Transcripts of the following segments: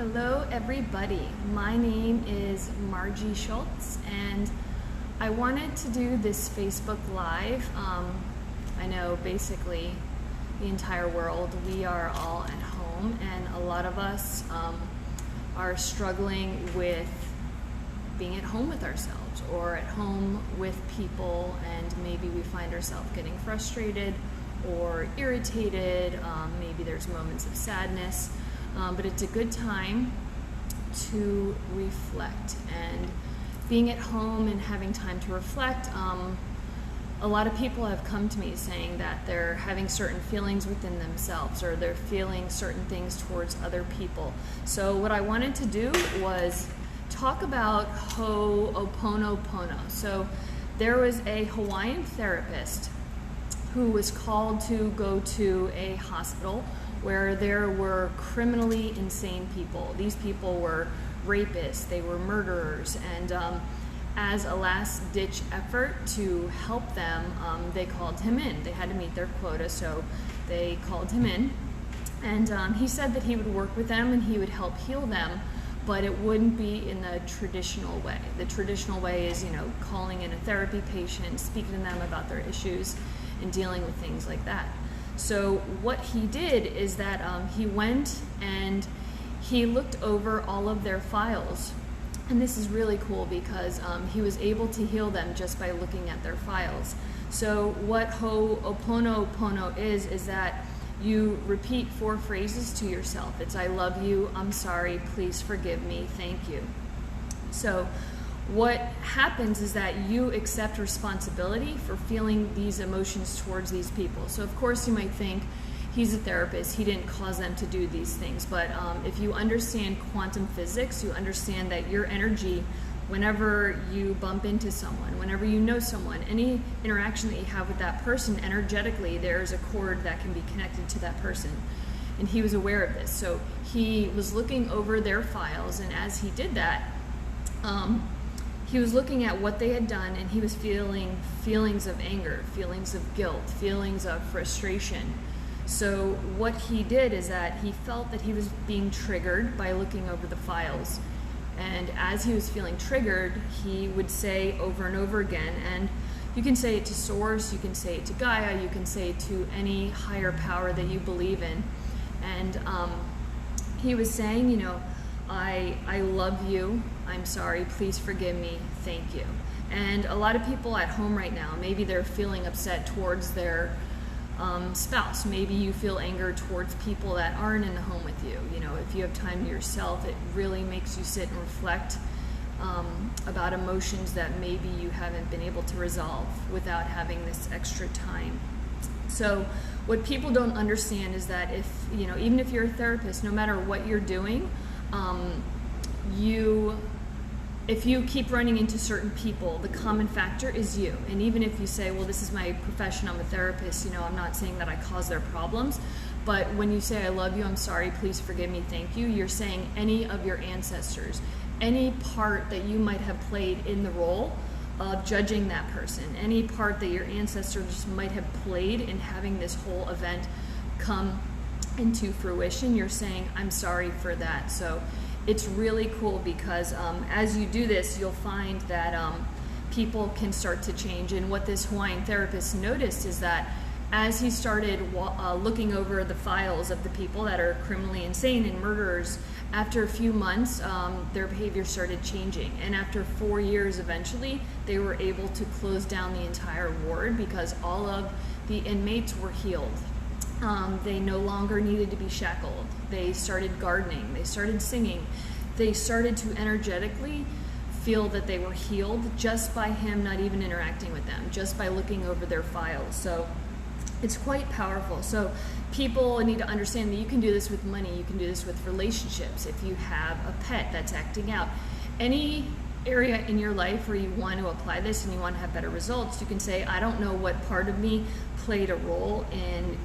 Hello everybody, my name is Margie Schultz and I wanted to do this Facebook Live. I know basically the entire world, we are all at home and a lot of us are struggling with being at home with ourselves or at home with people, and maybe we find ourselves getting frustrated or irritated. Maybe there's moments of sadness. But it's a good time to reflect, and being at home and having time to reflect, a lot of people have come to me saying that they're having certain feelings within themselves, or they're feeling certain things towards other people. So what I wanted to do was talk about Hooponopono. So there was a Hawaiian therapist who was called to go to a hospital where there were criminally insane people. These people were rapists, they were murderers, and as a last-ditch effort to help them, they called him in. They had to meet their quota, so they called him in. And he said that he would work with them and he would help heal them, but it wouldn't be in the traditional way. The traditional way is, calling in a therapy patient, speaking to them about their issues, and dealing with things like that. So what he did is that he went and he looked over all of their files. And this is really cool because he was able to heal them just by looking at their files. So what Hooponopono is that you repeat 4 phrases to yourself. It's I love you, I'm sorry, please forgive me, thank you. So what happens is that you accept responsibility for feeling these emotions towards these people. So of course you might think, he's a therapist, he didn't cause them to do these things. But if you understand quantum physics, you understand that your energy, whenever you bump into someone, whenever you know someone, any interaction that you have with that person, energetically there's a cord that can be connected to that person. And he was aware of this. So he was looking over their files, and as he did that, he was looking at what they had done, and he was feeling feelings of anger, feelings of guilt, feelings of frustration. So what he did is that he felt that he was being triggered by looking over the files. And as he was feeling triggered, he would say over and over again, and you can say it to Source, you can say it to Gaia, you can say it to any higher power that you believe in. And he was saying, I love you, I'm sorry, please forgive me, thank you. And a lot of people at home right now, maybe they're feeling upset towards their spouse. Maybe you feel anger towards people that aren't in the home with you. If you have time to yourself, it really makes you sit and reflect about emotions that maybe you haven't been able to resolve without having this extra time. So what people don't understand is that even if you're a therapist, no matter what you're doing, if you keep running into certain people, the common factor is you. And even if you say, well, this is my profession, I'm a therapist, I'm not saying that I cause their problems, but when you say I love you, I'm sorry, please forgive me, thank you, you're saying any of your ancestors, any part that you might have played in the role of judging that person, any part that your ancestors might have played in having this whole event come into fruition, you're saying I'm sorry for that. So it's really cool because as you do this, you'll find that people can start to change. And what this Hawaiian therapist noticed is that as he started looking over the files of the people that are criminally insane and murderers, after a few months, their behavior started changing. And after 4 years, eventually, they were able to close down the entire ward because all of the inmates were healed. They no longer needed to be shackled. They started gardening. They started singing. They started to energetically feel that they were healed just by him not even interacting with them, just by looking over their files. So it's quite powerful. So people need to understand that you can do this with money. You can do this with relationships. If you have a pet that's acting out, any area in your life where you want to apply this and you want to have better results, you can say, I don't know what part of me played a role in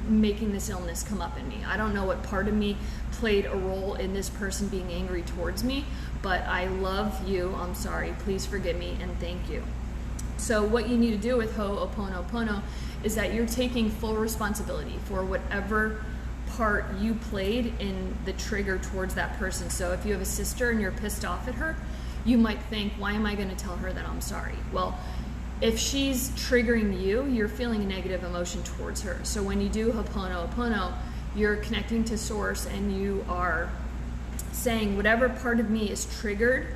making this illness come up in me. I don't know what part of me played a role in this person being angry towards me, but I love you, I'm sorry, please forgive me, and thank you. So what you need to do with Hooponopono is that you're taking full responsibility for whatever part you played in the trigger towards that person. So if you have a sister and you're pissed off at her, you might think, why am I going to tell her that I'm sorry? Well, if she's triggering you, you're feeling a negative emotion towards her. So when you do Hooponopono, you're connecting to source and you are saying, whatever part of me is triggered,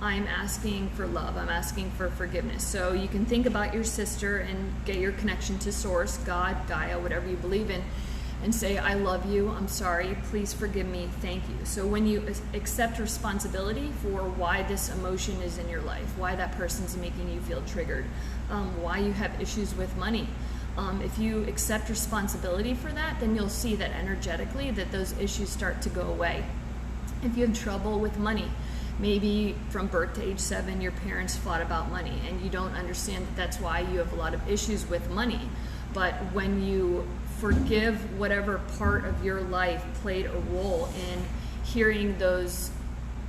I'm asking for love, I'm asking for forgiveness. So you can think about your sister and get your connection to source, God, Gaia, whatever you believe in, and say, I love you, I'm sorry, please forgive me, thank you. So when you accept responsibility for why this emotion is in your life, why that person's making you feel triggered, why you have issues with money, if you accept responsibility for that, then you'll see that energetically that those issues start to go away. If you have trouble with money, maybe from birth to age 7, your parents fought about money and you don't understand that that's why you have a lot of issues with money. But when you forgive whatever part of your life played a role in hearing those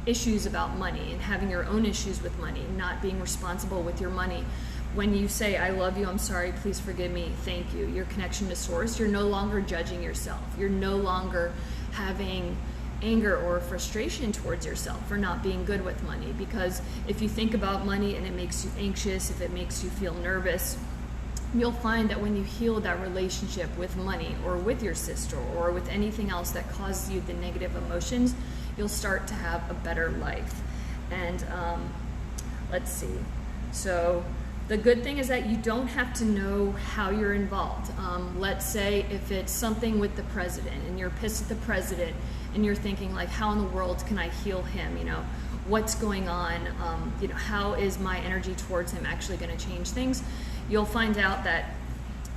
issues about money and having your own issues with money, not being responsible with your money, when you say, I love you, I'm sorry, please forgive me, thank you, your connection to source, you're no longer judging yourself. You're no longer having anger or frustration towards yourself for not being good with money. Because if you think about money and it makes you anxious, if it makes you feel nervous, you'll find that when you heal that relationship with money or with your sister or with anything else that causes you the negative emotions, you'll start to have a better life. And let's see. So the good thing is that you don't have to know how you're involved. Let's say if it's something with the president and you're pissed at the president and you're thinking like, how in the world can I heal him? You know, what's going on? You know, how is my energy towards him actually going to change things? You'll find out that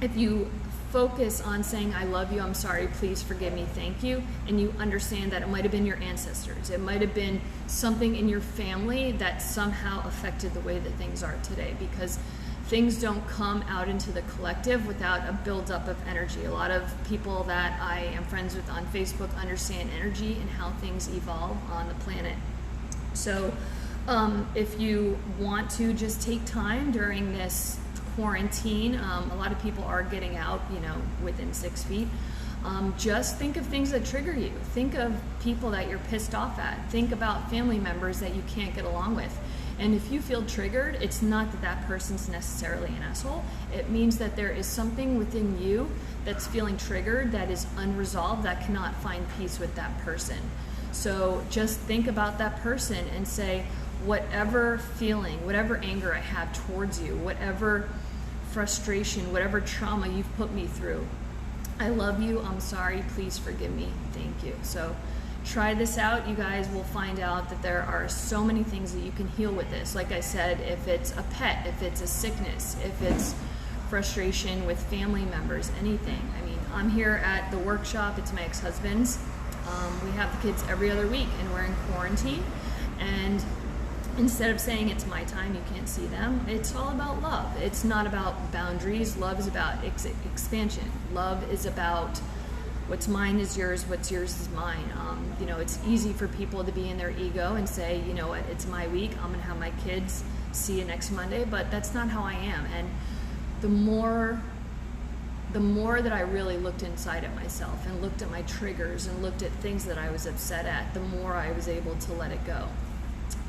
if you focus on saying, I love you, I'm sorry, please forgive me, thank you, and you understand that it might have been your ancestors, it might have been something in your family that somehow affected the way that things are today, because things don't come out into the collective without a buildup of energy. A lot of people that I am friends with on Facebook understand energy and how things evolve on the planet. So if you want to just take time during this quarantine, a lot of people are getting out, you know, within 6 feet. Just think of things that trigger you. Think of people that you're pissed off at. Think about family members that you can't get along with. And if you feel triggered, it's not that that person's necessarily an asshole. It means that there is something within you that's feeling triggered, that is unresolved, that cannot find peace with that person. So just think about that person and say, whatever feeling, whatever anger I have towards you, whatever frustration, whatever trauma you've put me through, I love you, I'm sorry, please forgive me, thank you. So try this out. You guys will find out that there are so many things that you can heal with this. Like I said, if it's a pet, if it's a sickness, if it's frustration with family members, anything. I mean, I'm here at the workshop, it's my ex-husband's. We have the kids every other week and we're in quarantine, and instead of saying it's my time, you can't see them, it's all about love. It's not about boundaries. Love is about expansion. Love is about what's mine is yours, what's yours is mine. You know, it's easy for people to be in their ego and say, you know what, it's my week, I'm gonna have my kids, see you next Monday, but that's not how I am. And the more that I really looked inside at myself and looked at my triggers and looked at things that I was upset at, the more I was able to let it go.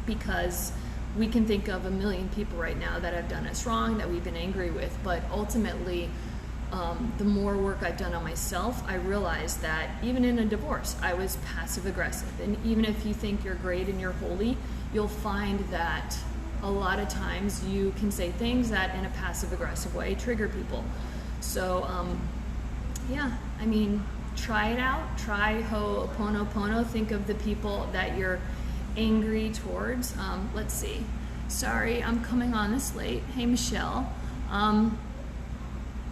Because we can think of a million people right now that have done us wrong, that we've been angry with, but ultimately, the more work I've done on myself, I realized that even in a divorce, I was passive aggressive. And even if you think you're great and you're holy, you'll find that a lot of times you can say things that in a passive aggressive way trigger people. So yeah, I mean, try it out. Try Hooponopono. Think of the people that you're angry towards. Let's see. Sorry, I'm coming on this late. Hey, Michelle.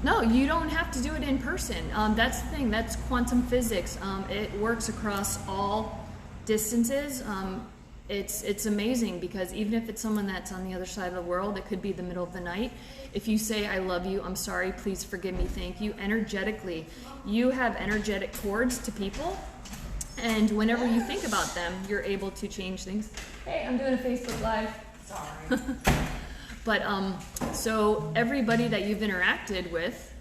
No, you don't have to do it in person. That's the thing. That's quantum physics. It works across all distances. It's amazing because even if it's someone that's on the other side of the world, it could be the middle of the night. If you say, I love you, I'm sorry, please forgive me, thank you, energetically, you have energetic cords to people. And whenever you think about them, you're able to change things. Hey, I'm doing a Facebook Live. Sorry. But so everybody that you've interacted with,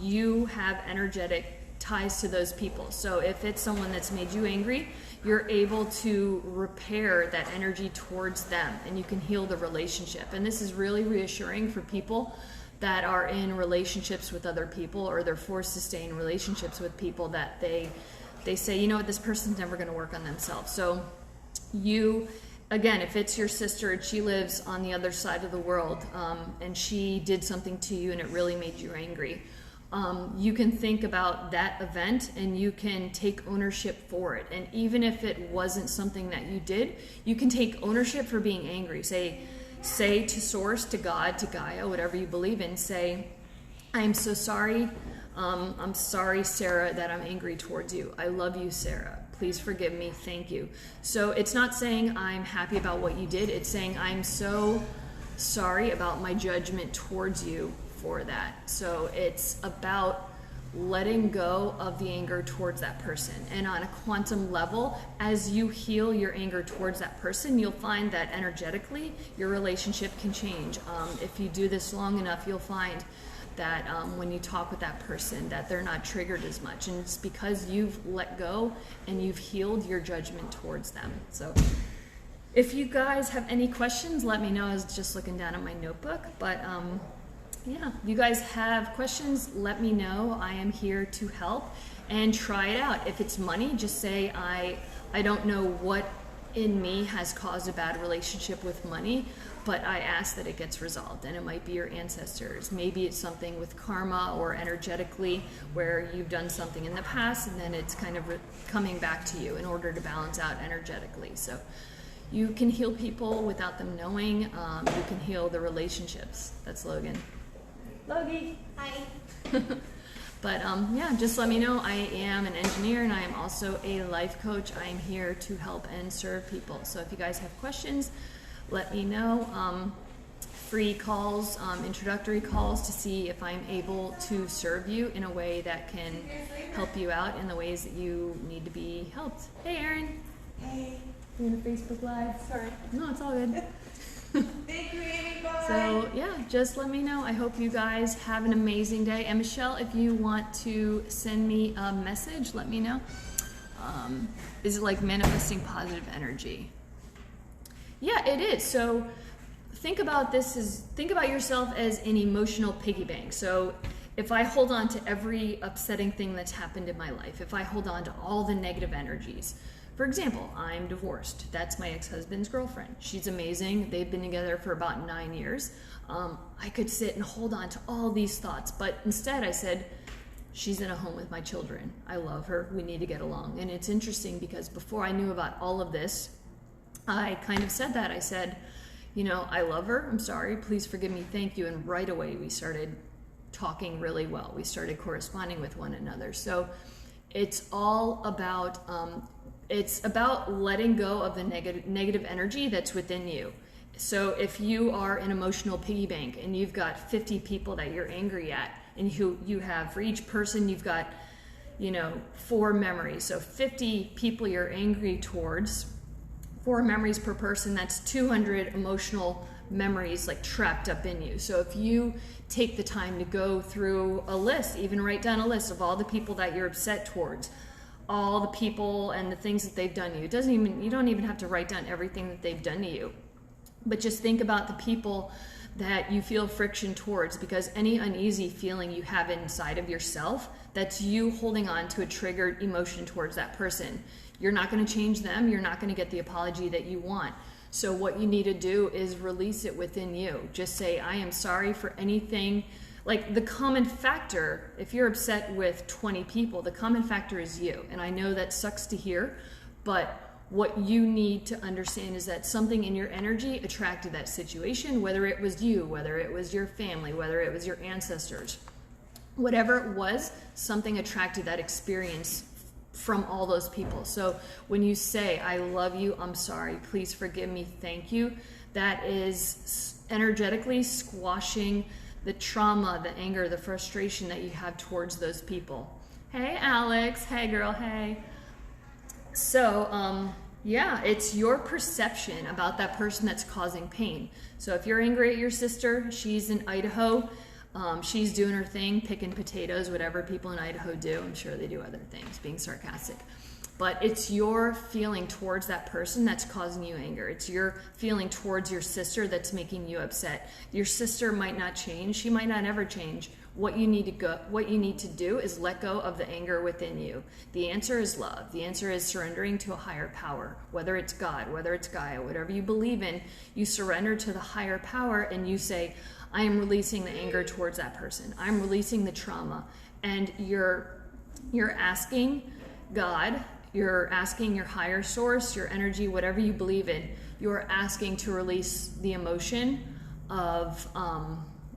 you have energetic ties to those people. So if it's someone that's made you angry, you're able to repair that energy towards them, and you can heal the relationship. And this is really reassuring for people that are in relationships with other people, or they're forced to stay in relationships with people that they say, you know what, this person's never going to work on themselves. So you, again, if it's your sister and she lives on the other side of the world, and she did something to you and it really made you angry, you can think about that event and you can take ownership for it. And even if it wasn't something that you did, you can take ownership for being angry. Say to Source, to God, to Gaia, whatever you believe in, say, I am so sorry. I'm sorry, Sarah, that I'm angry towards you. I love you, Sarah. Please forgive me. Thank you. So it's not saying I'm happy about what you did. It's saying I'm so sorry about my judgment towards you for that. So it's about letting go of the anger towards that person. And on a quantum level, as you heal your anger towards that person, you'll find that energetically your relationship can change. If you do this long enough, you'll find that when you talk with that person, that they're not triggered as much. And it's because you've let go and you've healed your judgment towards them. So if you guys have any questions, let me know. I was just looking down at my notebook, but yeah, you guys have questions, let me know. I am here to help, and try it out. If it's money, just say, I don't know what in me has caused a bad relationship with money, but I ask that it gets resolved. And it might be your ancestors. Maybe it's something with karma or energetically where you've done something in the past and then it's kind of coming back to you in order to balance out energetically. So you can heal people without them knowing. You can heal the relationships. That's Logan. Logie. Hi. But yeah, just let me know. I am an engineer and I am also a life coach. I am here to help and serve people. So if you guys have questions, let me know. Free calls, introductory calls to see if I'm able to serve you in a way that can help you out in the ways that you need to be helped. Hey, Erin. Hey. Doing a Facebook Live. Sorry. No, it's all good. Thank you, Amy. Bye. So yeah, just let me know. I hope you guys have an amazing day. And Michelle, if you want to send me a message, let me know. Is it like manifesting positive energy? Yeah, it is. So think about yourself as an emotional piggy bank. So if I hold on to every upsetting thing that's happened in my life, if I hold on to all the negative energies, for example, I'm divorced. That's my ex-husband's girlfriend. She's amazing. They've been together for about 9 years. I could sit and hold on to all these thoughts, but instead I said, she's in a home with my children. I love her. We need to get along. And it's interesting because before I knew about all of this, I kind of said that. I said, you know, I love her. I'm sorry. Please forgive me. Thank you. And right away we started talking really well. We started corresponding with one another. So it's all about letting go of the negative energy that's within you. So if you are an emotional piggy bank and you've got 50 people that you're angry at, and who you have, for each person you've got, 4 memories. So 50 people you're angry towards, 4 memories per person, that's 200 emotional memories like trapped up in you. So if you take the time to go through a list, even write down a list of all the people that you're upset towards, all the people and the things that they've done to you. You don't even have to write down everything that they've done to you, but just think about the people that you feel friction towards, because any uneasy feeling you have inside of yourself, that's you holding on to a triggered emotion towards that person. You're not going to change them. You're not going to get the apology that you want. So what you need to do is release it within you. Just say, I am sorry for anything. Like the common factor, if you're upset with 20 people, the common factor is you. And I know that sucks to hear, but what you need to understand is that something in your energy attracted that situation, whether it was you, whether it was your family, whether it was your ancestors, whatever it was, something attracted that experience from all those people. So when you say, I love you, I'm sorry, please forgive me, thank you, that is energetically squashing the trauma, the anger, the frustration that you have towards those people. Hey, Alex. Hey, girl. Hey. So, yeah, it's your perception about that person that's causing pain. So if you're angry at your sister, she's in Idaho, She's doing her thing, picking potatoes, whatever people in Idaho do. I'm sure they do other things, being sarcastic. But it's your feeling towards that person that's causing you anger. It's your feeling towards your sister that's making you upset. Your sister might not change. She might not ever change. What you need to do is let go of the anger within you. The answer is love. The answer is surrendering to a higher power, whether it's God, whether it's Gaia, whatever you believe in. You surrender to the higher power and you say, I am releasing the anger towards that person. I'm releasing the trauma. And you're asking God, you're asking your higher source, your energy, whatever you believe in, you're asking to release the emotion of,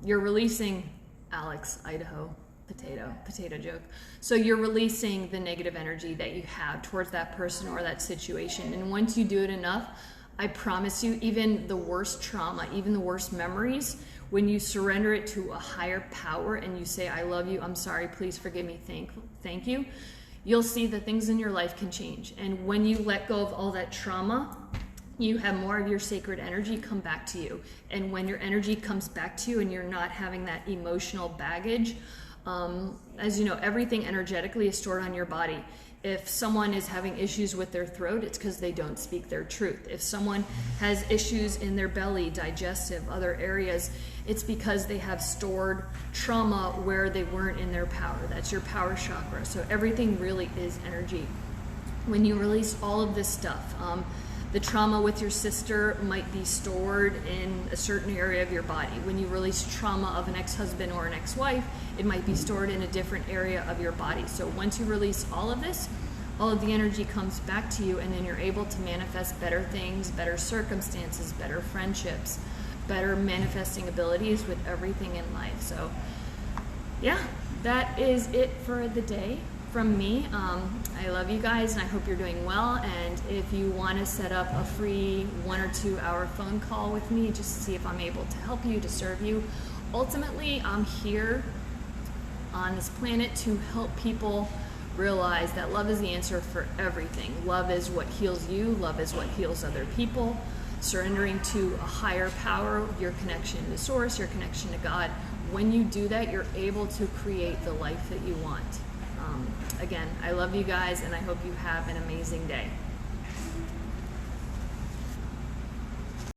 you're releasing Alex, Idaho, potato joke. So you're releasing the negative energy that you have towards that person or that situation. And once you do it enough, I promise you, even the worst trauma, even the worst memories, when you surrender it to a higher power and you say, I love you, I'm sorry, please forgive me, thank you, you'll see that things in your life can change. And when you let go of all that trauma, you have more of your sacred energy come back to you. And when your energy comes back to you and you're not having that emotional baggage, as you know, everything energetically is stored on your body. If someone is having issues with their throat, it's because they don't speak their truth. If someone has issues in their belly, digestive, other areas, it's because they have stored trauma where they weren't in their power. That's your power chakra. So everything really is energy. When you release all of this stuff, the trauma with your sister might be stored in a certain area of your body. When you release trauma of an ex-husband or an ex-wife, it might be stored in a different area of your body. So once you release all of this, all of the energy comes back to you, and then you're able to manifest better things, better circumstances, better friendships, better manifesting abilities with everything in life. So yeah, that is it for the day from me. I love you guys and I hope you're doing well. And if you want to set up a free 1 or 2 hour phone call with me just to see if I'm able to help you, to serve you, ultimately I'm here on this planet to help people realize that love is the answer for everything. Love is what heals you. Love is what heals other people. Surrendering to a higher power, your connection to source, your connection to God. When you do that, you're able to create the life that you want. Again, I love you guys and I hope you have an amazing day.